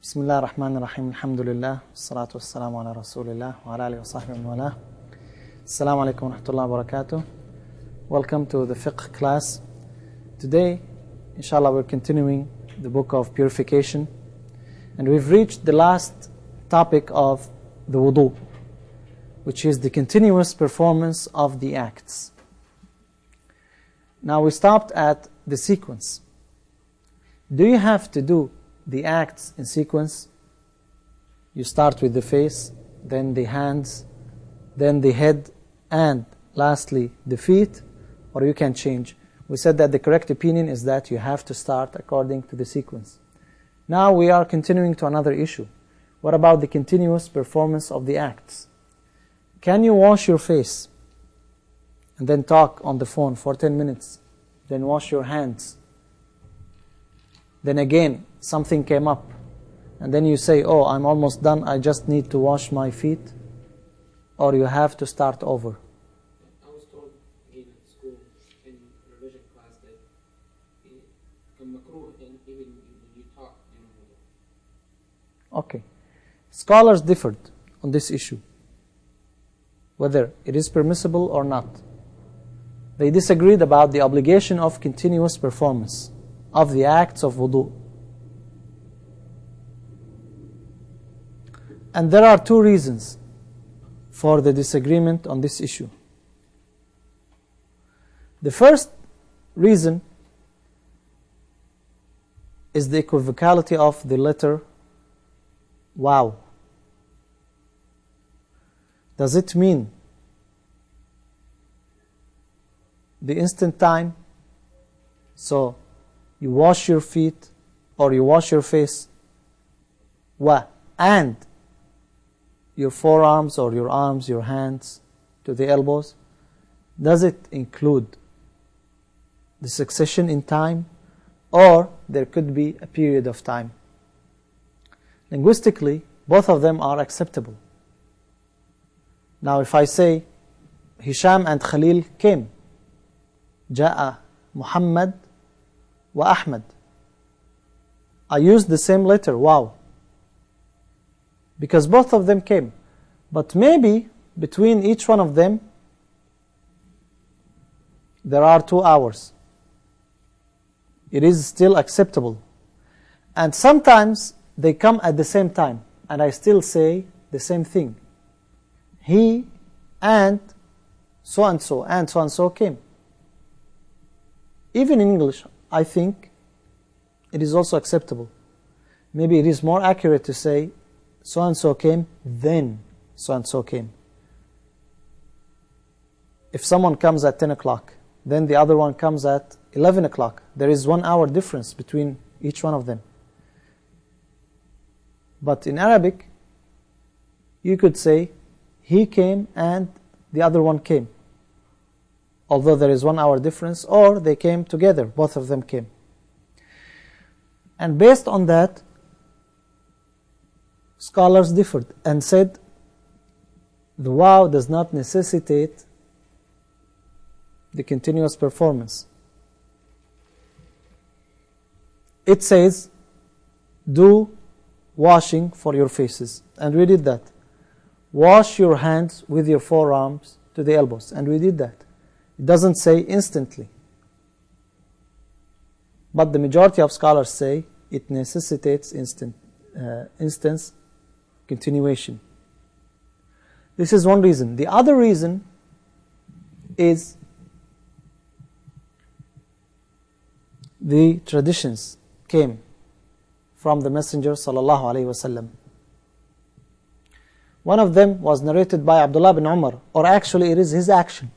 Bismillah ar-Rahman ar-Rahim, alhamdulillah, salatu wassalamu ala rasulillah, wa ala alihi wa sahbihi wa ala. Assalamu alaikum wa rahmatullahi wa barakatuh. Welcome to the Fiqh class. Today, inshallah, we're continuing the book of purification. And we've reached the last topic of the wudu, which is the continuous performance of the acts. Now we stopped at the sequence. Do you have to do the acts in sequence? You start with the face, then the hands, then the head, and lastly the feet, or you can change. We said that the correct opinion is that you have to start according to the sequence. Now we are continuing to another issue. What about the continuous performance of the acts? Can you wash your face and then talk on the phone for 10 minutes, then wash your hands, then again something came up, and then you say, oh, I'm almost done, I just need to wash my feet? Or you have to start over? I was told again at school in revision class that it's makruh and even when you talk, Okay. Scholars differed on this issue, whether it is permissible or not. They disagreed about the obligation of continuous performance of the acts of wudu. And there are two reasons for the disagreement on this issue. The first reason is the equivocality of the letter waw. Does it mean the instant time? So you wash your feet or you wash your face, wa, and your forearms or your arms, your hands to the elbows? Does it include the succession in time, or there could be a period of time? Linguistically, both of them are acceptable. Now if I say Hisham and Khalil came, Ja'a Muhammad wa Ahmad, I used the same letter, waw, because both of them came. But maybe between each one of them there are 2 hours. It is still acceptable. And sometimes they come at the same time, and I still say the same thing. He and so and so came. Even in English, I think it is also acceptable. Maybe it is more accurate to say so and so came, then so and so came. If someone comes at 10 o'clock, then the other one comes at 11 o'clock, there is 1 hour difference between each one of them. But in Arabic, you could say he came and the other one came, although there is 1 hour difference, or they came together, both of them came. And based on that, scholars differed and said the waw does not necessitate the continuous performance. It says, do washing for your faces, and we did that. Wash your hands with your forearms to the elbows, and we did that. It doesn't say instantly. But the majority of scholars say it necessitates instance continuation. This is one reason. The other reason is the traditions came from the Messenger sallallahu alaihi wasallam. One of them was narrated by Abdullah bin Umar, or actually it is his action.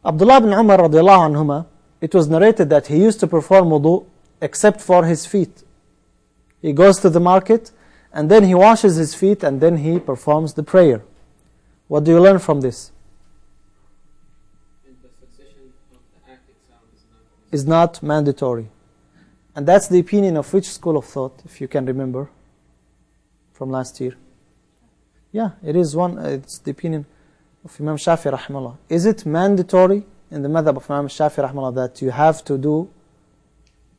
Abdullah bin Umar radiallahu anhuma, it was narrated that he used to perform wudu except for his feet. He goes to the market and then he washes his feet and then he performs the prayer. What do you learn from this? and the succession of the act itself Is not mandatory. And that's the opinion of which school of thought, if you can remember from last year? Yeah, it is it's the opinion of Imam Shafi rahimahullah. Is it mandatory in the madhab of Imam Shafi rahimahullah that you have to do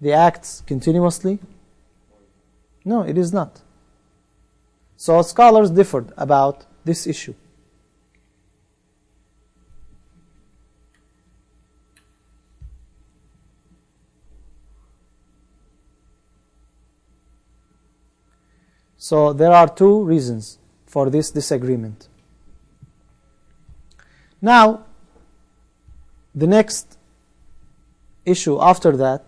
the acts continuously? No, it is not. So scholars differed about this issue. So there are two reasons for this disagreement. Now, the next issue after that,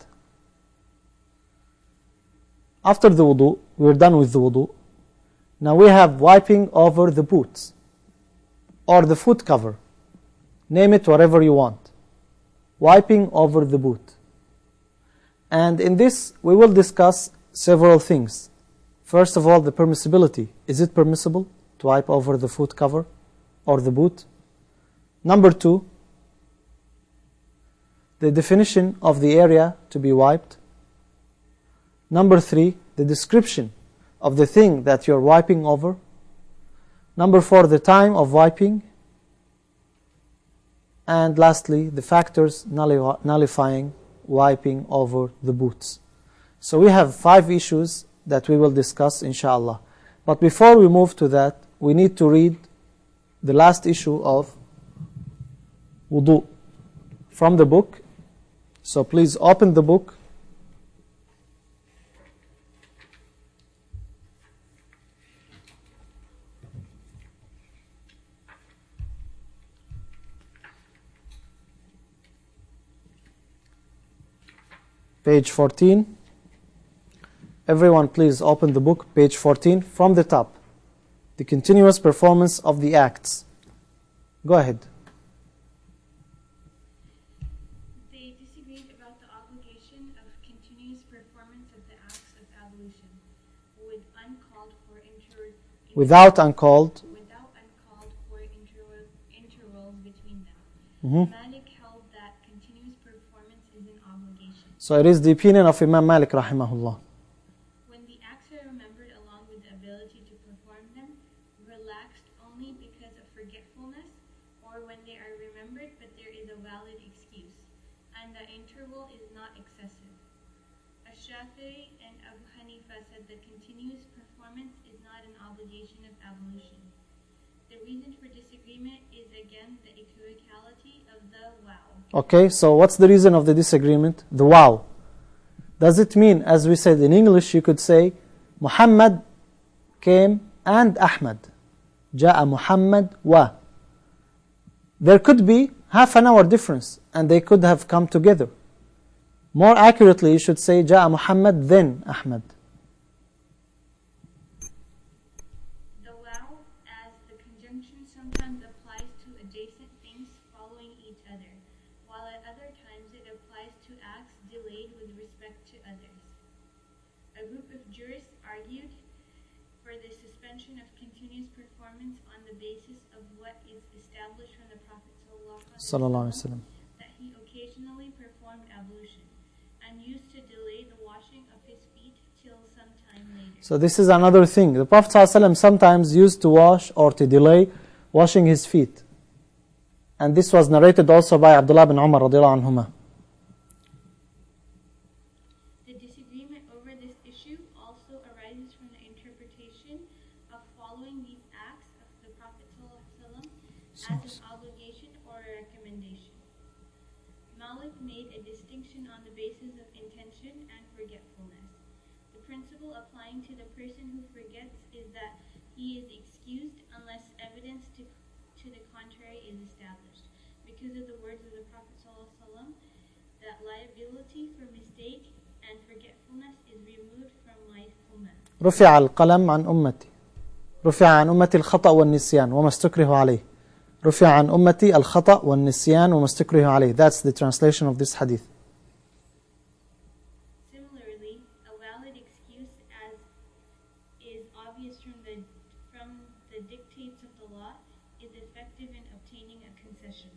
after the wudu, we're done with the wudu. Now we have wiping over the boots or the foot cover. Name it whatever you want. Wiping over the boot. And in this we will discuss several things. First of all, the permissibility. Is it permissible to wipe over the foot cover or the boot? Number two, the definition of the area to be wiped. Number three, the description of the thing that you're wiping over. Number four, the time of wiping. And lastly, the factors nullifying wiping over the boots. So we have 5 issues that we will discuss, inshallah. But before we move to that, we need to read the last issue of wudu from the book. So please open the book. Page 14. Everyone please open the book, page 14, from the top. The continuous performance of the acts. Go ahead. They disagreed about the obligation of continuous performance of the acts of ablution without uncalled for intervals between them. Mhm. Malik held that continuous performance is an obligation. So it is the opinion of Imam Malik rahimahullah. When the acts are remembered along with the ability to perform them, relaxed only because of forgetfulness, or when they are remembered but there is a valid excuse, and the interval is not excessive. Ash-Shafi'i and Abu Hanifa said that continuous performance is not an obligation of ablution. The reason for disagreement is again the equivocality of the wow. Okay, so what's the reason of the disagreement? The wow. Does it mean, as we said in English, you could say Muhammad came and Ahmad. Ja'a Muhammad wa. There could be half an hour difference and they could have come together. More accurately, you should say Ja'a Muhammad then Ahmad. The wow, as the conjunction, sometimes applies to adjacent things following each other, while at other times it applies to acts delayed with respect to others. A group of jurists argued for the suspension of continuous performance on the basis of what is established from the Prophet Sallallahu Alaihi Wasallam, that he occasionally performed ablution and used to delay the washing of his feet till some time later. So this is another thing. The Prophet ﷺ sometimes used to wash or to delay washing his feet. And this was narrated also by Abdullah bin Umar radiallahu anhuma. The disagreement over this issue also arises from the interpretation of following these acts of the Prophet ﷺ as an obligation or a recommendation. Malik made a distinction on the basis of intention and forgetfulness. The principle applying to the person who forgets is that he is excused unless evidence to the contrary is established, because of the words of the Prophet ﷺ that liability for mistake and forgetfulness is removed from my ummah. رفع القلم عن أمتي. رفع عن أمتي الخطأ والنسيان وما استكره عليه. رفع عن أمتي الخطأ والنسيان وما استكره عليه. That's the translation of this hadith. Similarly, a valid excuse as is obvious from the dictates of the law is effective in obtaining a concession.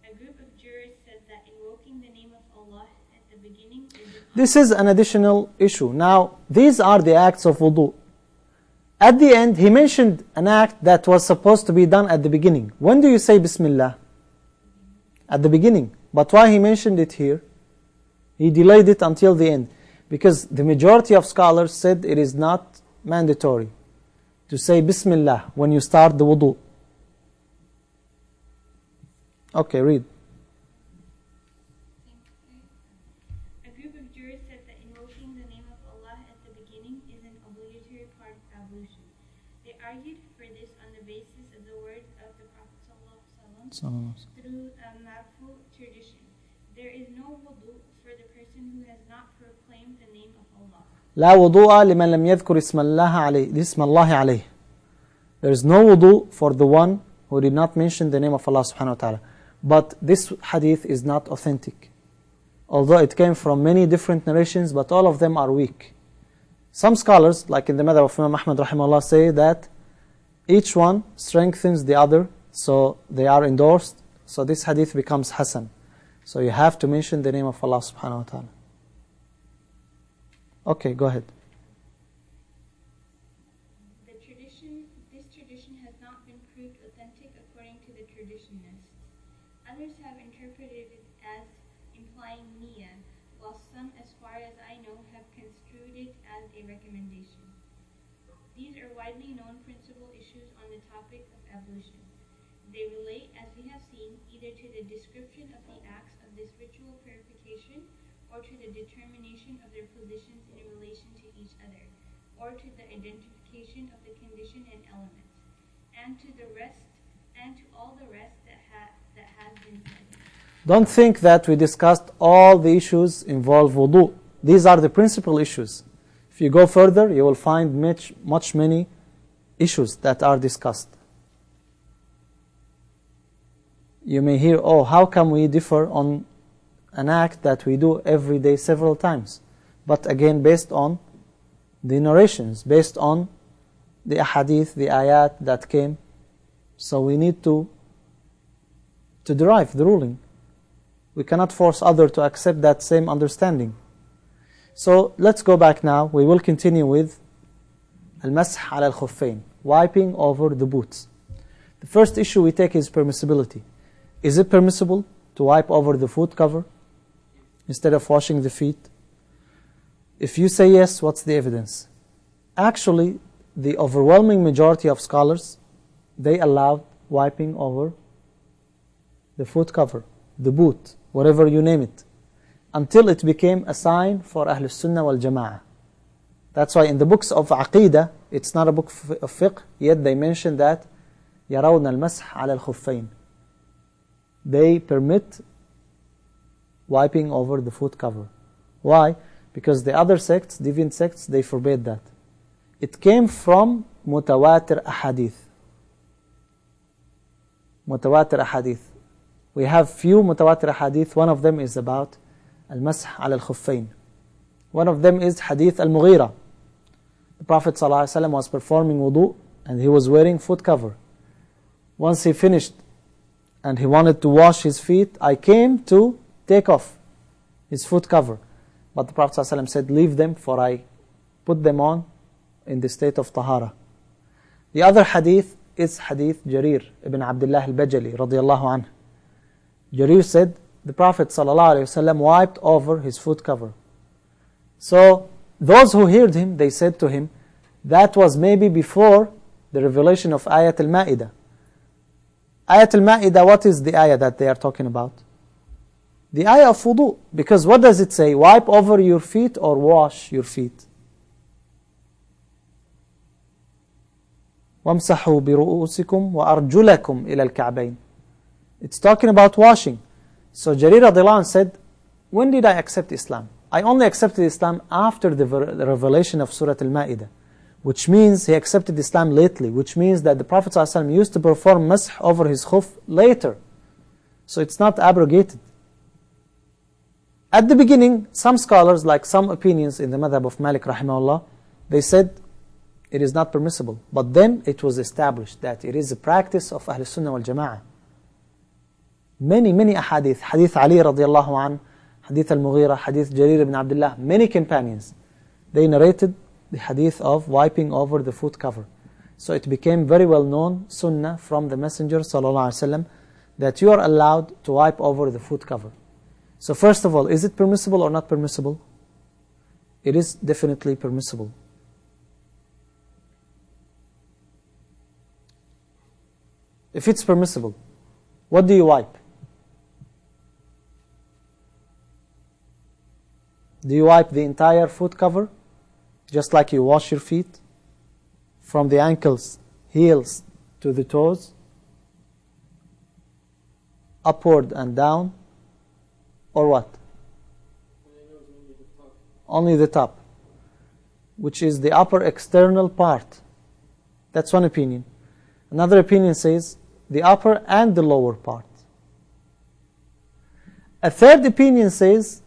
A group of jurists said that invoking the name of Allah at the beginning is This is an additional issue. Now, these are the acts of wudu. At the end, he mentioned an act that was supposed to be done at the beginning. When do you say Bismillah? At the beginning. But why he mentioned it here? He delayed it until the end because the majority of scholars said it is not mandatory to say Bismillah when you start the wudu. Okay, read. A group of jurors said that invoking the name of Allah at the beginning is an obligatory part of ablution. They argued for this on the basis of the words of the Prophet ﷺ through a marfu tradition. There is no wudu for the person who has not proclaimed the name of Allah. لا وضوء لمن لم يذكر اسم الله عليه. There is no wudu for the one who did not mention the name of Allah subhanahu wa ta'ala. But this hadith is not authentic. Although it came from many different narrations, but all of them are weak. Some scholars, like in the madhab of Imam Ahmad rahimahullah, say that each one strengthens the other, so they are endorsed, so this hadith becomes Hasan. So you have to mention the name of Allah subhanahu wa ta'ala. Okay, go ahead. This tradition has not been proved authentic according to the traditionists. Others have interpreted it as implying niyyah, while some, as far as I know, have construed it as a recommendation. These are widely known principal issues on the topic of ablution. They relate, as we have seen, either to the description of the acts of this ritual purification, or to the determination of their positions in relation to each other, or to the identification of the condition and elements, and to all the rest that has been said. Don't think that we discussed all the issues involve wudu. These are the principal issues. If you go further, you will find much many issues that are discussed. You may hear, oh, how come we differ on an act that we do every day several times? But again, based on the narrations, based on the ahadith, the ayat that came. So we need to derive the ruling. We cannot force others to accept that same understanding. So let's go back now. We will continue with al-masah ala al-khuffayn, wiping over the boots. The first issue we take is permissibility. Is it permissible to wipe over the foot cover instead of washing the feet? If you say yes, what's the evidence? Actually, the overwhelming majority of scholars, they allowed wiping over the foot cover, the boot, whatever you name it, until it became a sign for Ahlul Sunnah wal Jama'ah. That's why in the books of Aqidah, it's not a book of Fiqh, yet they mention that يَرَوْنَ الْمَسْحَ عَلَى الْخُفَّيْنِ. They permit wiping over the foot cover. Why? Because the other sects, deviant sects, they forbade that. It came from mutawatir ahadith. Mutawatir ahadith. We have few mutawatir ahadith. One of them is about al-masah ala al-khuffayn. One of them is hadith al-Mughira. The Prophet ﷺ was performing wudu and he was wearing foot cover. Once he finished and he wanted to wash his feet, I came to take off his foot cover. But the Prophet ﷺ said, leave them, for I put them on in the state of tahara. The other hadith is hadith Jarir ibn Abdullah al-Bajali radiyallahu anhu. Jarir said, the Prophet ﷺ wiped over his foot cover. So those who heard him, they said to him, that was maybe before the revelation of Ayat al-Ma'idah. Ayat al-Ma'idah, what is the ayah that they are talking about? The ayah of wudu. Because what does it say? Wipe over your feet or wash your feet? وَامْسَحُوا بِرُؤُوسِكُمْ وَأَرْجُلَكُمْ إِلَى الْكَعْبَيْنِ. It's talking about washing. So Jarir radiallahu anh said, when did I accept Islam? I only accepted Islam after the revelation of Surah Al-Ma'idah. Which means he accepted Islam lately. Which means that the Prophet ﷺ used to perform masah over his khuf later. So it's not abrogated. At the beginning, some scholars, like some opinions in the madhab of Malik rahimahullah, they said it is not permissible. But then it was established that it is a practice of Ahlul Sunnah wal Jama'ah. Many ahadith, hadith Ali radiallahu an, hadith al-Mughira, hadith Jarir ibn Abdullah, many companions, they narrated the hadith of wiping over the foot cover. So it became very well known sunnah from the Messenger sallallahu alaihi wasallam that you are allowed to wipe over the foot cover. So first of all, is it permissible or not permissible? It is definitely permissible. If it's permissible, what do you wipe? Do you wipe the entire foot cover, just like you wash your feet, from the ankles, heels to the toes, upward and down, or what? Only the top, which is the upper external part. That's one opinion. Another opinion says the upper and the lower part. A third opinion says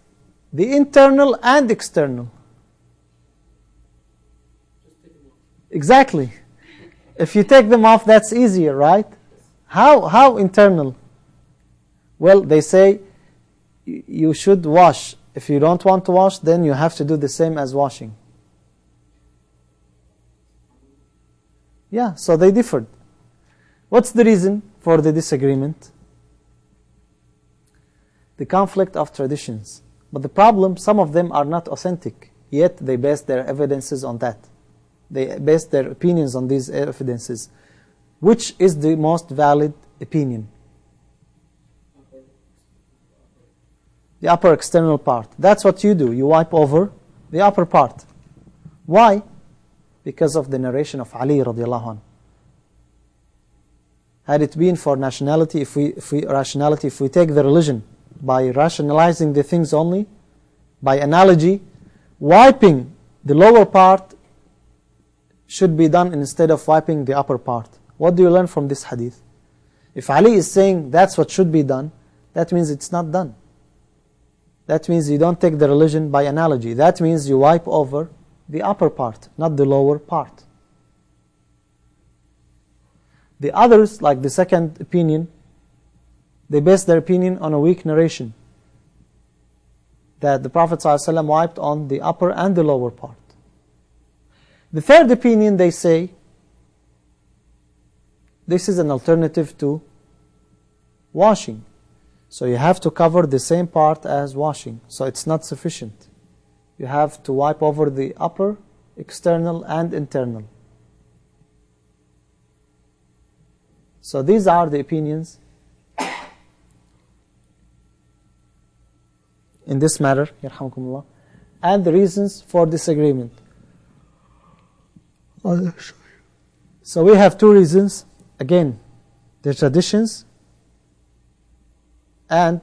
the internal and external. Exactly. If you take them off, that's easier, right? How internal? Well, they say you should wash. If you don't want to wash, then you have to do the same as washing. Yeah, so they differed. What's the reason for the disagreement? The conflict of traditions. But the problem, some of them are not authentic, yet they base their evidences on that. They base their opinions on these evidences. Which is the most valid opinion? The upper external part. That's what you do. You wipe over the upper part. Why? Because of the narration of Ali radiallahu anhu. Had it been for nationality, if we take the religion by rationalizing the things only, by analogy, wiping the lower part should be done instead of wiping the upper part. What do you learn from this hadith? If Ali is saying that's what should be done, that means it's not done. That means you don't take the religion by analogy. That means you wipe over the upper part, not the lower part. The others, like the second opinion, they base their opinion on a weak narration that the Prophet ﷺ wiped on the upper and the lower part. The third opinion, they say, this is an alternative to washing. So you have to cover the same part as washing. So it's not sufficient. You have to wipe over the upper, external and internal. So these are the opinions in this matter, yarhamukumullah, and the reasons for disagreement. So we have two reasons. Again, the traditions and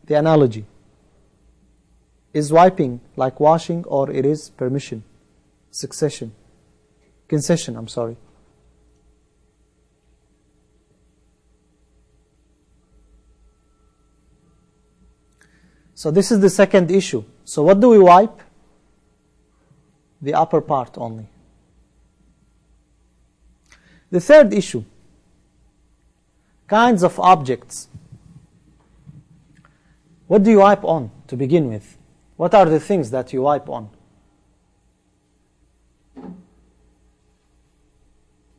the analogy. Is wiping like washing, or it is permission, concession, I'm sorry. So this is the second issue. So what do we wipe? The upper part only. The third issue, kinds of objects. What do you wipe on to begin with? What are the things that you wipe on?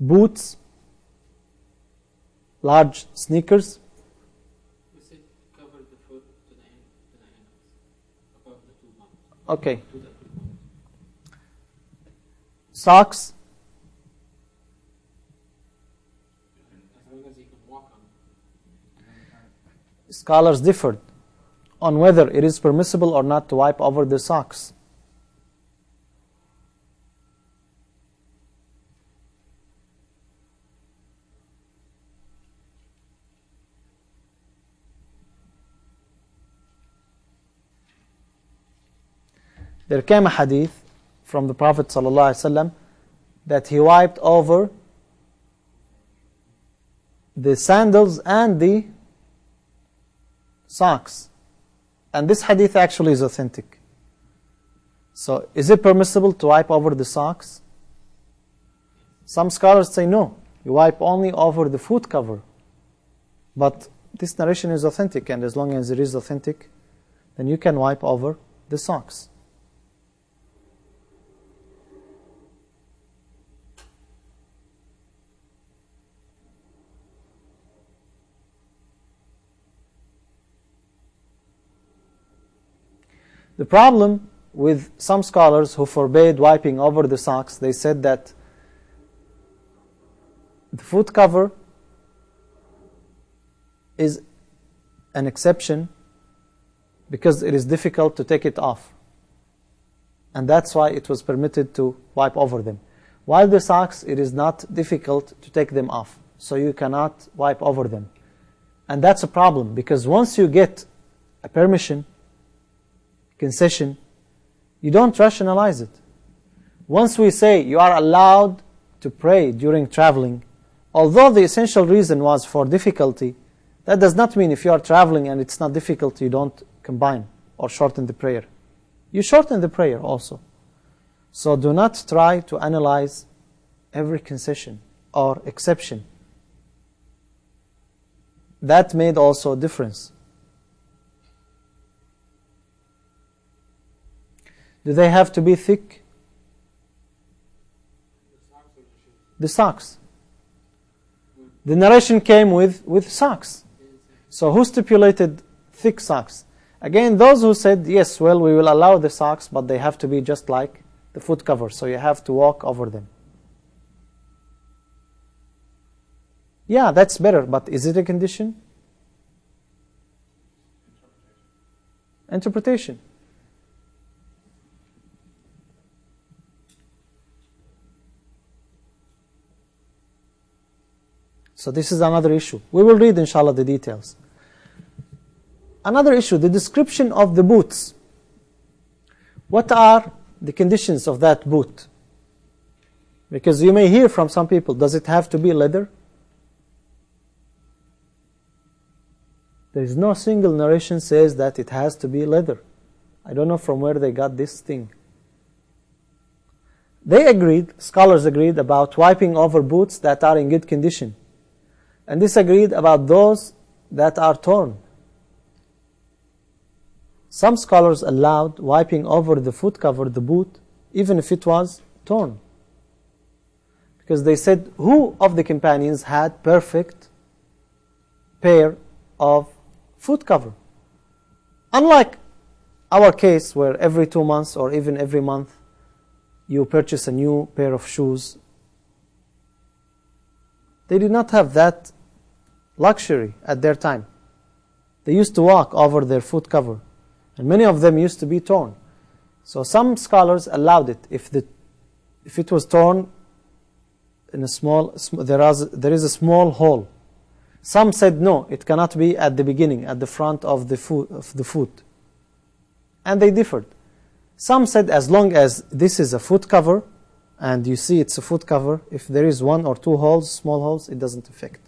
Boots, large sneakers. We said cover the foot to the ankles, above the two palms. Okay. Socks. As long as you can walk on it. Scholars differed on whether it is permissible or not to wipe over the socks. There came a hadith from the Prophet ﷺ that he wiped over the sandals and the socks. And this hadith actually is authentic. So, is it permissible to wipe over the socks? Some scholars say no, you wipe only over the foot cover. But this narration is authentic, and as long as it is authentic, then you can wipe over the socks. The problem with some scholars who forbade wiping over the socks, they said that the foot cover is an exception because it is difficult to take it off. And that's why it was permitted to wipe over them. While the socks, it is not difficult to take them off, so you cannot wipe over them. And that's a problem, because once you get a permission, concession, you don't rationalize it. Once we say you are allowed to pray during traveling, although the essential reason was for difficulty, that does not mean if you are traveling and it's not difficult, you don't combine or shorten the prayer. You shorten the prayer also. So do not try to analyze every concession or exception. That made also a difference. Do they have to be thick? The socks. The narration came with socks. So who stipulated thick socks? Again, those who said, yes, well, we will allow the socks, but they have to be just like the foot cover, so you have to walk over them. Yeah, that's better, but is it a condition? Interpretation. So this is another issue. We will read, inshallah, the details. Another issue, the description of the boots. What are the conditions of that boot? Because you may hear from some people, does it have to be leather? There is no single narration says that it has to be leather. I don't know from where they got this thing. They agreed, scholars agreed about wiping over boots that are in good condition, and disagreed about those that are torn. Some scholars allowed wiping over the foot cover, the boot, even if it was torn. Because they said, who of the companions had perfect pair of foot cover? Unlike our case where every 2 months or even every month you purchase a new pair of shoes. They did not have that luxury at their time. They used to walk over their foot cover, and many of them used to be torn. So some scholars allowed it if it was torn in a small, there is a small hole. Some said no, it cannot be at the beginning, at the front of the foot. And they differed. Some said as long as this is a foot cover, and you see it's a foot cover, if there is 1 or 2 holes, small holes, it doesn't affect.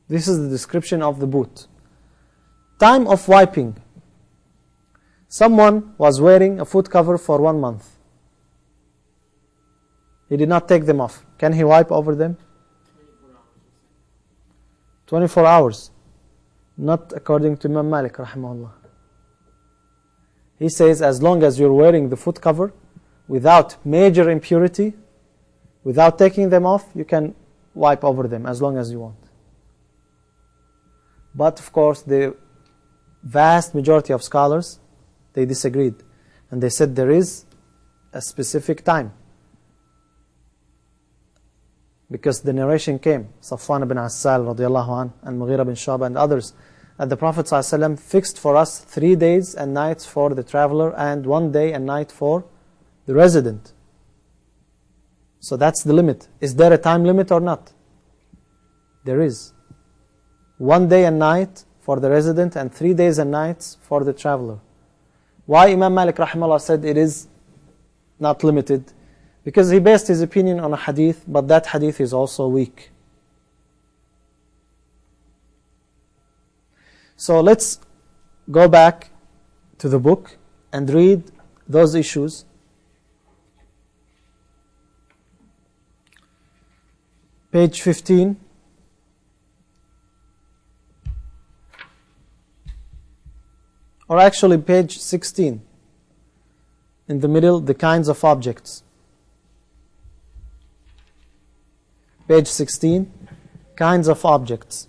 This is the description of the boot. Time of wiping. Someone was wearing a foot cover for 1 month. He did not take them off. Can he wipe over them? 24 hours. Not according to Imam Malik, rahimahullah. He says as long as you're wearing the foot cover without major impurity, without taking them off, you can wipe over them as long as you want. But of course, the vast majority of scholars, they disagreed. And they said there is a specific time. Because the narration came, Safwan ibn Assal radiallahu anh, and Mughira bin Shu'bah and others, that the Prophet ﷺ fixed for us 3 days and nights for the traveler and 1 day and night for the resident. So that's the limit. Is there a time limit or not? There is. 1 day and night for the resident and 3 days and nights for the traveler. Why Imam Malik rahimahullah said it is not limited? Because he based his opinion on a hadith, but that hadith is also weak. So let's go back to the book and read those issues. Page 15. Or actually page 16. In the middle, the kinds of objects. page 16, kinds of objects.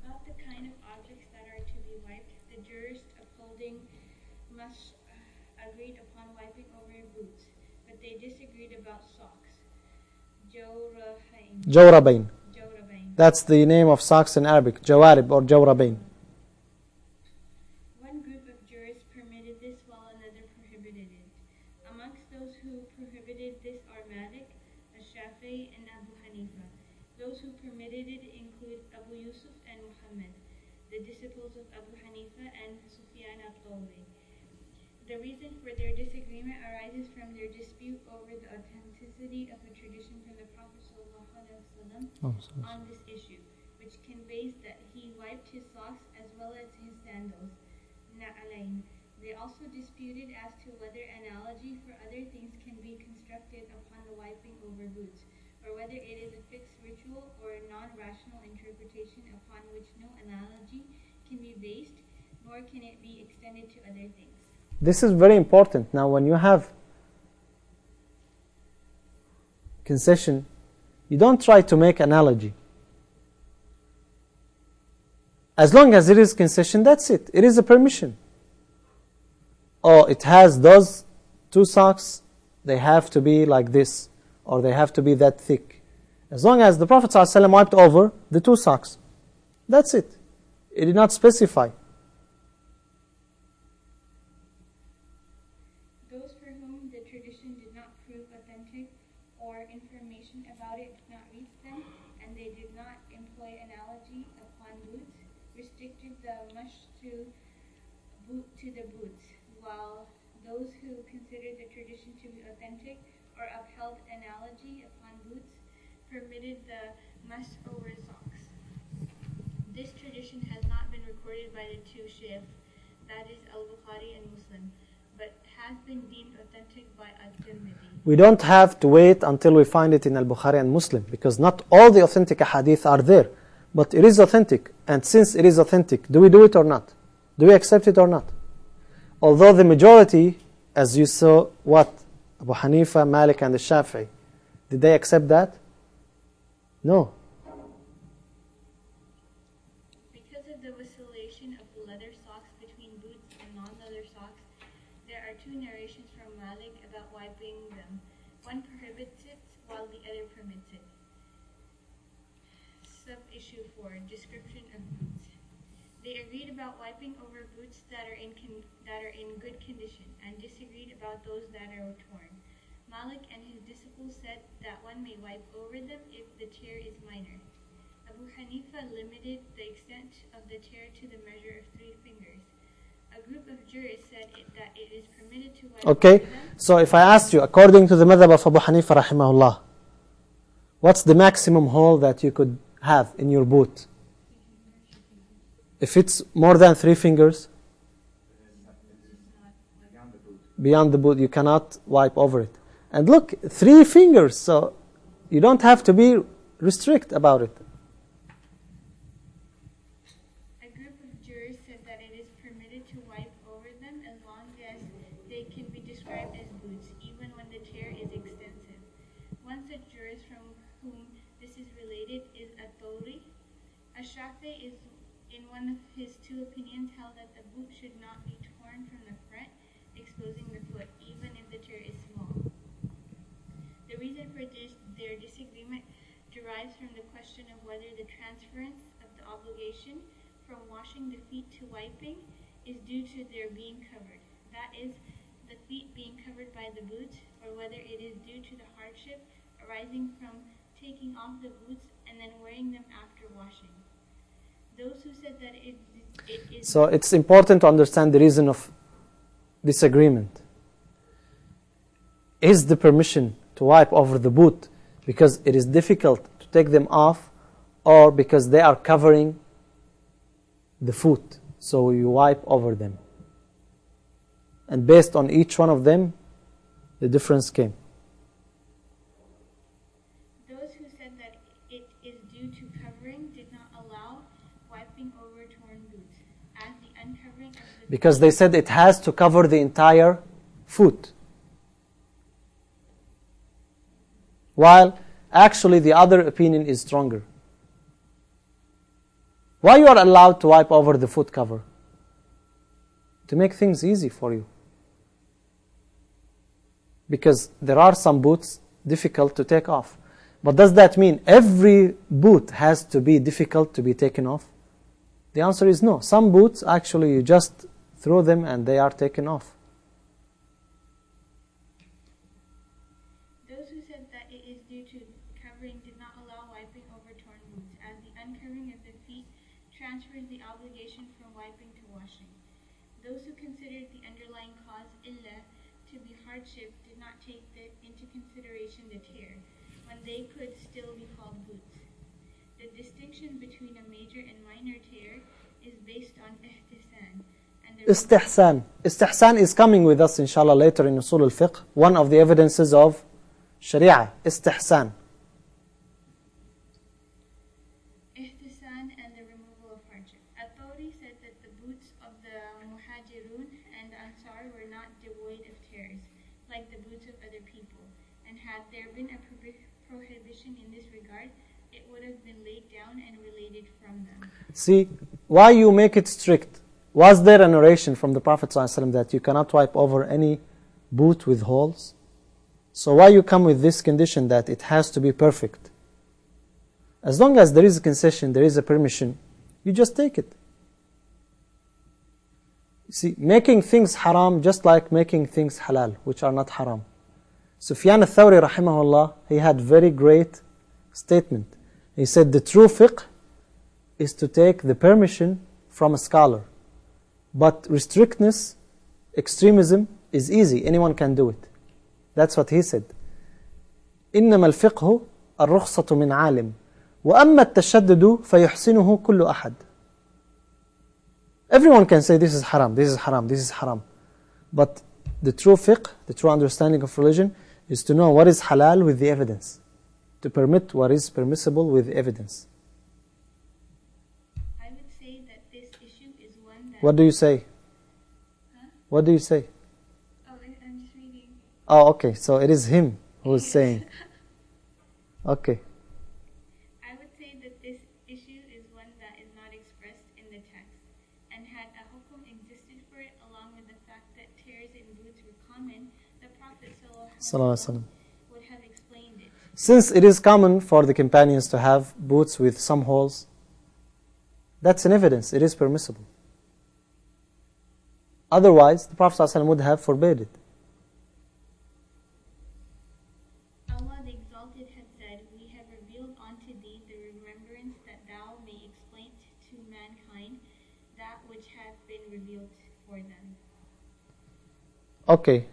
About the kind of objects that are to be wiped, the jurists upholding must agreed upon wiping over boots, but they disagreed about socks. Jawrabain. Jawrabain. That's the name of socks in Arabic, jawarib or jawrabain. One group of jurists permitted this while another prohibited it. Amongst those who prohibited this are Malik, Ash-Shafi'i, and Abu Hanifa. Those who permitted it include Abu Yusuf and Muhammad, the disciples of Abu Hanifa and Sufyan al-Thawri. The reason for their disagreement arises from their dispute over the authenticity of a tradition from the Prophet ﷺ on this issue, which conveys that he wiped his socks as well as his sandals, na'alain. They also disputed as to whether analogy for other things can be constructed upon the wiping over boots, or whether it is a fixed ritual or a non-rational interpretation upon which no analogy can be based, nor can it be extended to other things. This is very important. Now, when you have concession, you don't try to make analogy. As long as it is concession, that's it. It is a permission. Oh, it has those two socks, they have to be like this, or they have to be that thick. As long as the Prophet ﷺ wiped over the two socks, that's it. It did not specify. Those for whom the tradition did not prove authentic or information about it did not reach them, and they did not employ analogy upon boots, restricted the mush to the boots, while those who considered the tradition to be authentic or upheld analogy upon boots permitted the mush over socks. This tradition has not been recorded by the two Sheikh, that is Al-Bukhari and Muslim, but has been deemed authentic by At-Tirmidhi. We don't have to wait until we find it in Al-Bukhari and Muslim, because not all the authentic hadith are there, but it is authentic. And since it is authentic, do we do it or not? Do we accept it or not? Although the majority, as you saw, what? Abu Hanifa, Malik and the Shafi'i, did they accept that? No. Because of the vacillation of the leather socks between boots and non-leather socks, there are two narrations from Malik about wiping them. One prohibits it, while the other permits it. Sub-issue 4, description of boots. They agreed about wiping over boots that are in good condition, and disagreed about those that are torn. Malik and his disciples said that one may wipe over them if the tear is minor. Abu Hanifa limited the extent of the tear to the measure of 3 fingers. A group of jurists said that it is permitted to wipe Okay, over them. so if I asked you, according to the madhab of Abu Hanifa rahimahullah, what's the maximum hole that you could have in your boot? If it's more than 3 fingers, beyond the boot, you cannot wipe over it. And look, 3 fingers, so you don't have to be strict about it. A group of jurists said that it is permitted to wipe over them as long as they can be described as boots, even when the tear is extensive. One such jurist from whom this is related is At-Thawri. Ash-Shafi'i is, in one of his 2 opinions, held that the boot should not be torn from the front, exposing the foot, even if the tear is small. The reason for their disagreement derives from the question of whether the transference of the obligation from washing the feet to wiping is due to their being covered, that is, the feet being covered by the boots, or whether it is due to the hardship arising from taking off the boots and then wearing them after washing. Those who said that it is... So it's important to understand the reason of disagreement. Is the permission to wipe over the boot because it is difficult to take them off, or because they are covering the foot, so you wipe over them? And based on each one of them, the difference came. Those who said that it is due to covering did not allow wiping over torn boots, as the uncovering of the Because they said it has to cover the entire foot. While actually the other opinion is stronger. Why you are allowed to wipe over the foot cover? To make things easy for you. Because there are some boots difficult to take off. But does that mean every boot has to be difficult to be taken off? The answer is no. Some boots actually you just throw them and they are taken off. Those who said that it is due to covering did not allow wiping over torn boots, as the uncovering of the feet transfers the obligation from wiping to washing. Those who considered the underlying cause, illa, to be hardship did not take into consideration the tear, when they could still be called boots. The distinction between a major and minor tear is based on ihtisan. Istihsan. Istihsan is coming with us inshallah later in Usul al-Fiqh. One of the evidences of Sharia. Istihsan. Ihtisan and the removal of hardship. At-Tawri said that the boots of the Muhajirun and Ansar were not devoid of tears, like the boots of other people. And had there been a prohibition in this regard, it would have been laid down and related from them. See, why you make it strict? Was there a narration from the Prophet ﷺ that you cannot wipe over any boot with holes? So why you come with this condition that it has to be perfect? As long as there is a concession, there is a permission, you just take it. See, making things haram just like making things halal, which are not haram. Sufyan al-Thawri rahimahullah, he had very great statement. He said the true fiqh is to take the permission from a scholar. But restrictness, extremism is easy. Anyone can do it. That's what he said. إنما الفقه الرخصة من عالم وأما التشدد فيحسنه كل أحد. Everyone can say this is haram, this is haram, this is haram. But the true fiqh, the true understanding of religion is to know what is halal with the evidence. To permit what is permissible with evidence. I would say that this issue is one that... What do you say? Huh? What do you say? Oh, I'm just reading. Oh, okay. So it is him who is saying. Okay. I would say that this issue is one that is not expressed in the text, and had a hukum existed for it, along with the fact that tears in boots were common, the Prophet ﷺ would have explained it. Since it is common for the companions to have boots with some holes, that's an evidence. It is permissible. Otherwise, the Prophet ﷺ would have forbade it. Allah the Exalted had said, "We have revealed unto thee the remembrance that thou may explain to mankind that which hath been revealed for them." Okay.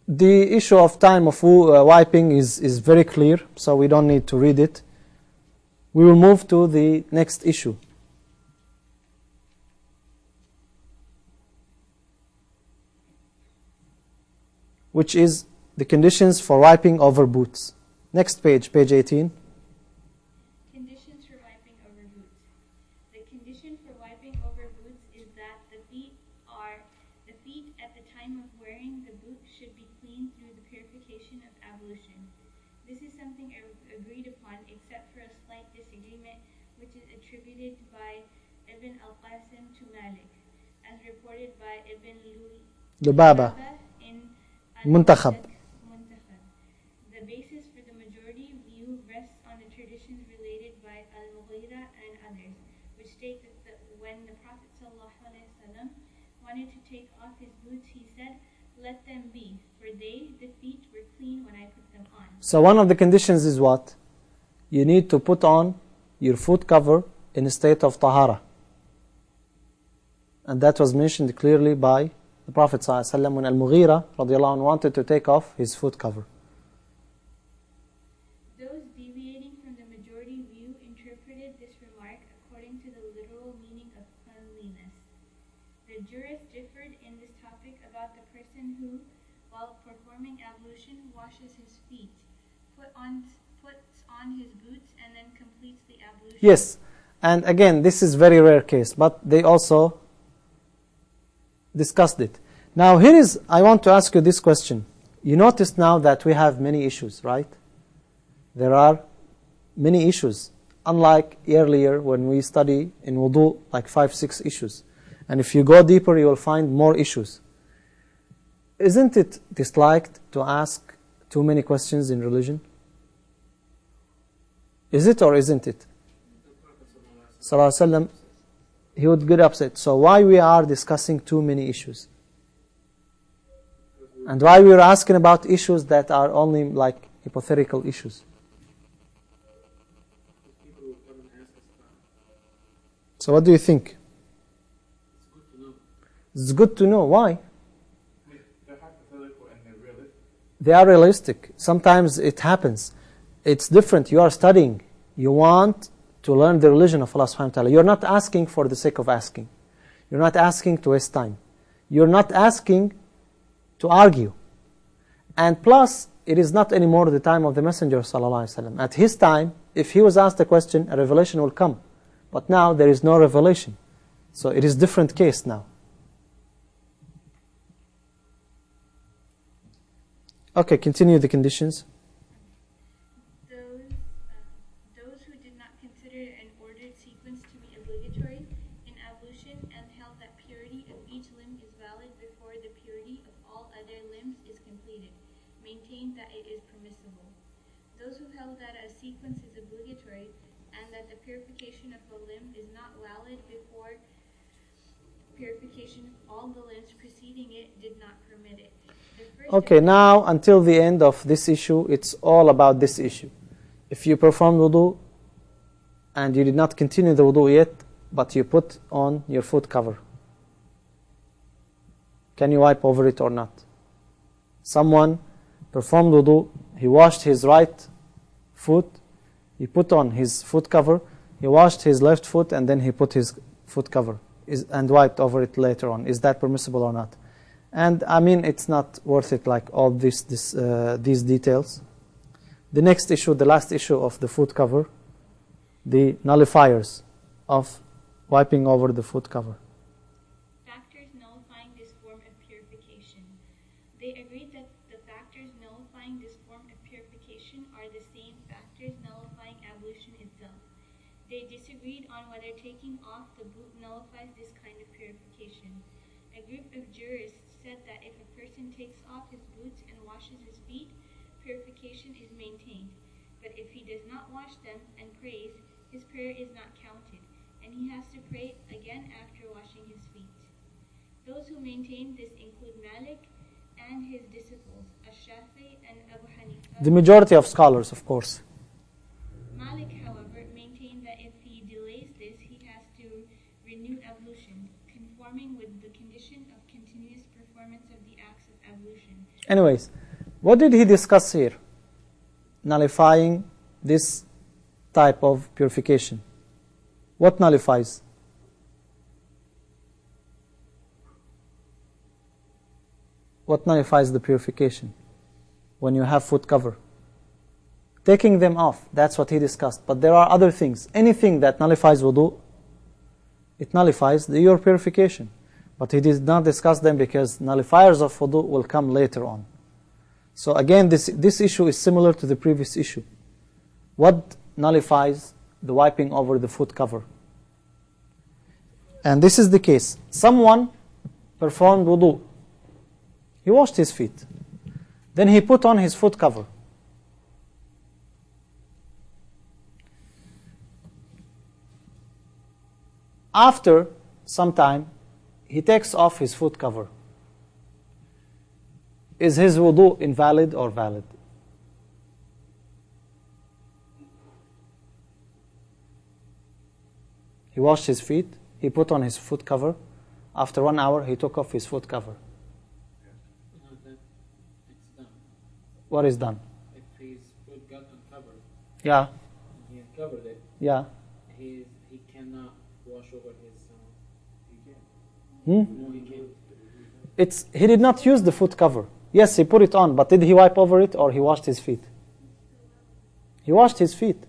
The issue of time of wiping is very clear, so we don't need to read it. We will move to the next issue. Which is the conditions for wiping over boots. Next page, page 18. Conditions for wiping over boots. The condition for wiping over boots is that the feet at the time of wearing the boot should be clean through the purification of ablution. This is something agreed upon except for a slight disagreement which is attributed by Ibn al-Qasim to Malik, as reported by Ibn Lubaba in Muntakhab. The basis for the majority view rests on the traditions related by Al-Mughira and others, which state that when the Prophet ﷺ wanted to take off his boots, he said, "Let them be, for they, the feet, were clean when I put them on." So one of the conditions is what? You need to put on your foot cover in a state of tahara. And that was mentioned clearly by the Prophet ﷺ when Al-Mughira radiallahu anhu wanted to take off his foot cover. Those deviating from the majority view interpreted this remark according to the literal meaning of cleanliness. The jurists differed in this topic about the person who, while performing ablution, washes his feet, puts on his boots, and then completes the ablution. Yes, And again, this is very rare case, but they also discussed it. Now here is, I want to ask you this question. You notice now that we have many issues, right? There are many issues, unlike earlier when we study in wudu like 5-6 issues. And if you go deeper, you will find more issues. Isn't it disliked to ask too many questions in religion? Is it or isn't it? Sallallahu Alaihi Wasallam, he would get upset. So why we are discussing too many issues? And why we are asking about issues that are only like hypothetical issues? So what do you think? It's good to know. Why? They're hypothetical and they're realistic. They are realistic. Sometimes it happens. It's different. You are studying. You want to learn the religion of Allah subhanahu wa ta'ala. You're not asking for the sake of asking. You're not asking to waste time. You're not asking to argue. And plus, it is not anymore the time of the Messenger sallallahu alaihi wasallam. At his time, if he was asked a question, a revelation will come. But now there is no revelation. So it is different case now. Okay, continue the conditions. Those who did not consider an ordered sequence to be obligatory in ablution and held that purity of each limb is valid before the purity of all other limbs is completed, maintained that it is permissible. Those who held that a sequence is obligatory and that the purification of a limb is not valid before purification of all the limbs preceding it did not permit it. Okay, now until the end of this issue, it's all about this issue. If you perform wudu and you did not continue the wudu yet, but you put on your foot cover, can you wipe over it or not? Someone performed wudu, he washed his right foot, he put on his foot cover, he washed his left foot, and then he put his foot cover and wiped over it later on. Is that permissible or not? And I mean, it's not worth it, like all these details. The next issue, the last issue of the foot cover, the nullifiers of wiping over the foot cover. Factors nullifying this form of purification. They agreed that the factors nullifying this form of purification are the same factors nullifying ablution itself. They disagreed on whether taking off the boot nullifies this kind of purification. A group of jurists said that if a person takes off his boots and washes his feet, purification is maintained. But if he does not wash them and prays, his prayer is not counted, and he has to pray again after washing his feet. Those who maintain this include Malik and his disciples, Ash-Shafi and Abu Hanifa. The majority of scholars, of course. Malik, however, maintained that if he delays this, he has to renew ablution, conforming with the condition of continuous performance of the acts of ablution. Anyways, what did he discuss here? Nullifying this type of purification. What nullifies? What nullifies the purification? When you have foot cover. Taking them off, that's what he discussed. But there are other things. Anything that nullifies wudu, it nullifies your purification. But he did not discuss them because nullifiers of wudu will come later on. So again, this issue is similar to the previous issue. What nullifies the wiping over the foot cover? And this is the case. Someone performed wudu. He washed his feet. Then he put on his foot cover. After some time, he takes off his foot cover. Is his wudu invalid or valid? He washed his feet, he put on his foot cover. After 1 hour, he took off his foot cover. No, it's done. What is done? If his foot got uncovered, Yeah, he uncovered it, yeah. he cannot wash over his. Hmm? No, he can't. He did not use the foot cover. Yes, he put it on, but did he wipe over it or he washed his feet? He washed his feet.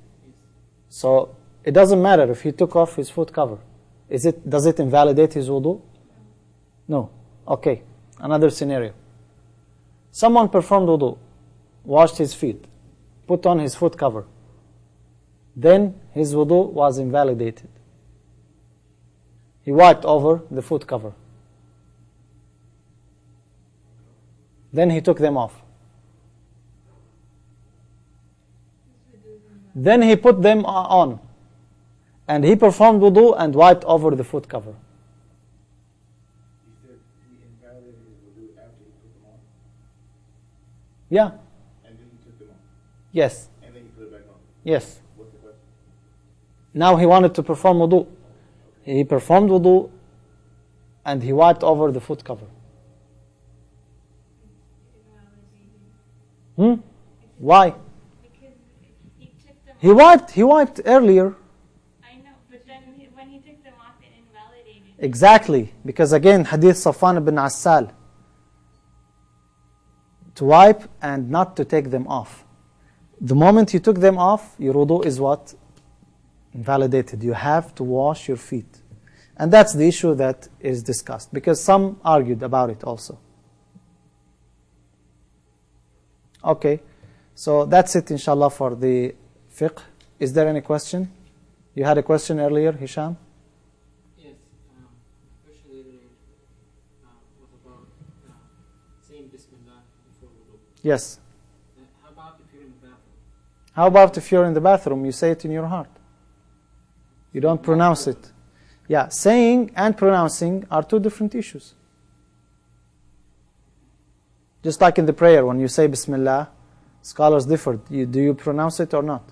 So It doesn't matter if he took off his foot cover. Does it invalidate his wudu? No. Okay. Another scenario. Someone performed wudu, washed his feet, put on his foot cover. Then his wudu was invalidated. He wiped over the foot cover. Then he took them off. Then he put them on. And he performed wudu and wiped over the foot cover. He said he invalidated his wudu after he put them on, Yeah. and then he took them off, Yes. and then he put it back on. Yes. What's the question? Now he wanted to perform wudu. He performed wudu and he wiped over the foot cover. Why? Because he took them He wiped earlier. I know, but then when he took them off, it invalidated. Exactly. Because again, Hadith Safwan ibn Assal. To wipe and not to take them off. The moment you took them off, your wudu is what? Invalidated. You have to wash your feet. And that's the issue that is discussed. Because some argued about it also. Okay. So that's it, inshallah, for the fiqh. Is there any question? You had a question earlier, Hisham? Yes, question earlier was about saying Bismillah before wudu. Yes. How about if you're in the bathroom? How about if you're in the bathroom, you say it in your heart? You don't pronounce it. Yeah, saying and pronouncing are two different issues. Just like in the prayer, when you say Bismillah, scholars differ. Do you pronounce it or not?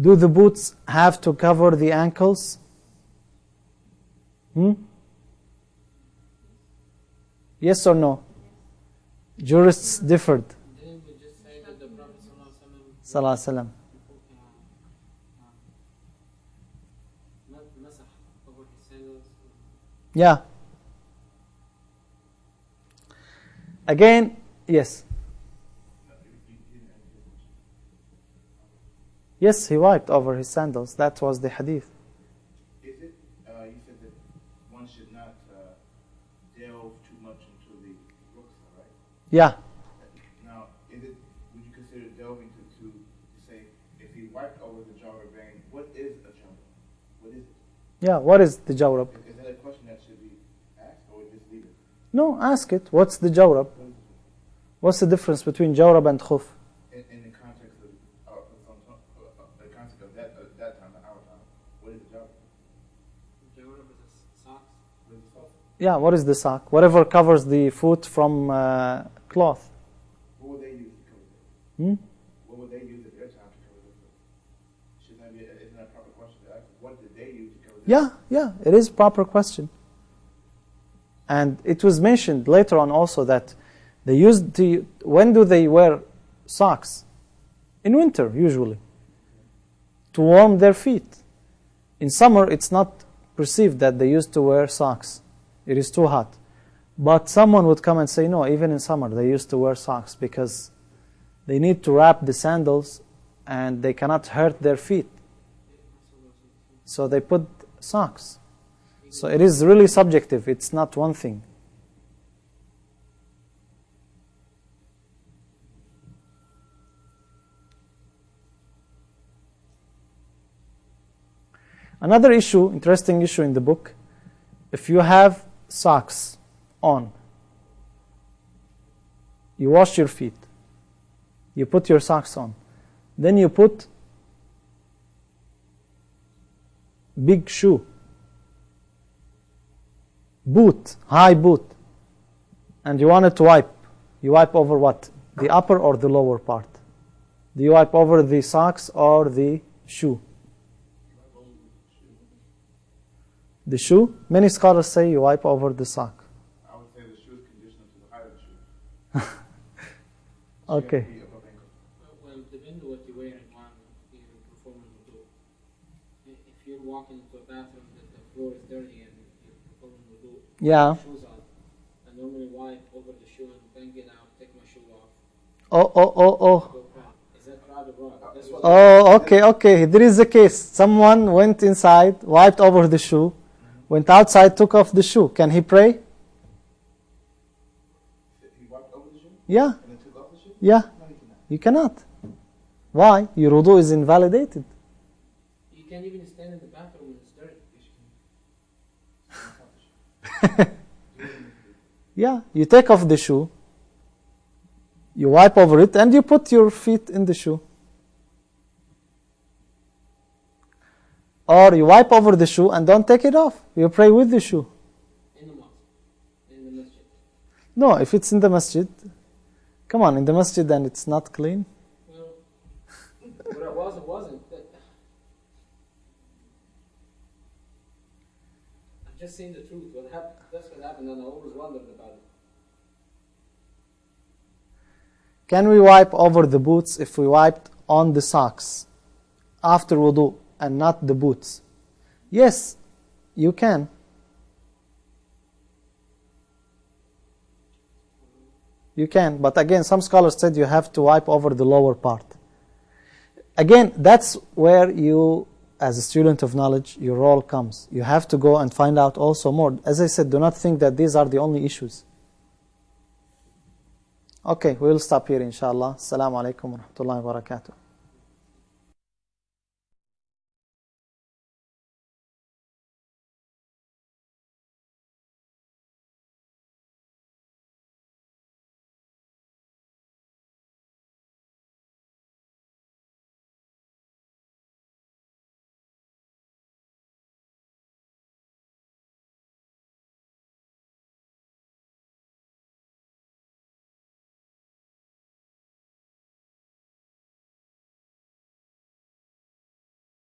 Do the boots have to cover the ankles? Yes or no? Jurists differed. Didn't we just say that the Prophet Sallallahu Alaihi Wasallam. masah over his sandals? Yeah. Again, yes. Yes, he wiped over his sandals. That was the hadith. Is it, you said that one should not delve too much into the books, right? Yeah. Now, would you consider delving to say, if he wiped over the jawrab vein, what is a jawrab? What is it? Yeah, what is the jawrab? Is that a question that should be asked, or just leave it? No, ask it. What's the jawrab? What's the difference between jawrab and khuf? In the context of that time, our time, what is the jawrab? Jawrab is a socks. What is the sock? Yeah, what is the sock? Whatever covers the foot from cloth. What would they use to cover that? What would they use at their time to cover that? Shouldn't that be, isn't that a proper question to ask? What did they use to cover that? Yeah, it is a proper question. And it was mentioned later on also that they used to, when do they wear socks? In winter, usually, to warm their feet. In summer, it's not perceived that they used to wear socks. It is too hot. But someone would come and say, no, even in summer, they used to wear socks because they need to wrap the sandals and they cannot hurt their feet. So they put socks. So it is really subjective. It's not one thing. Another issue, interesting issue in the book, if you have socks on, you wash your feet, you put your socks on, then you put big shoe, boot, high boot, and you want it to wipe. You wipe over what? The upper or the lower part? Do you wipe over the socks or the shoe? The shoe? Many scholars say you wipe over the sock. I would say the shoe is conditional to the height of the shoe. Okay. Well, depending on what you wear and when you're performing wudu. If you're walking into a bathroom that the floor is dirty and you're performing wudu, Yeah. shoes on, I normally wipe over the shoe and then get out, take my shoe off. Oh. Is that right or wrong? That's what Oh, okay. There is a case. Someone went inside, wiped over the shoe, went outside, took off the shoe. Can he pray? He wiped over the shoe Yeah. and then took off the shoe? Yeah. No, he cannot. You cannot. Why? Your wudu is invalidated. You can't even stand in the bathroom when it's dirty. Yeah. You take off the shoe, you wipe over it, and you put your feet in the shoe. Or you wipe over the shoe and don't take it off. You pray with the shoe. In the mosque. In the masjid. No, if it's in the masjid, come on, in the masjid and it's not clean. Well, what it was, it wasn't. I've just seen the truth. That's what happened, and I always wondered about it. Can we wipe over the boots if we wiped on the socks after wudu and not the boots? Yes, you can. You can, but again, some scholars said you have to wipe over the lower part. Again, that's where you, as a student of knowledge, your role comes. You have to go and find out also more. As I said, do not think that these are the only issues. Okay, we will stop here, inshallah. Assalamu alaikum wa rahmatullahi wa barakatuh.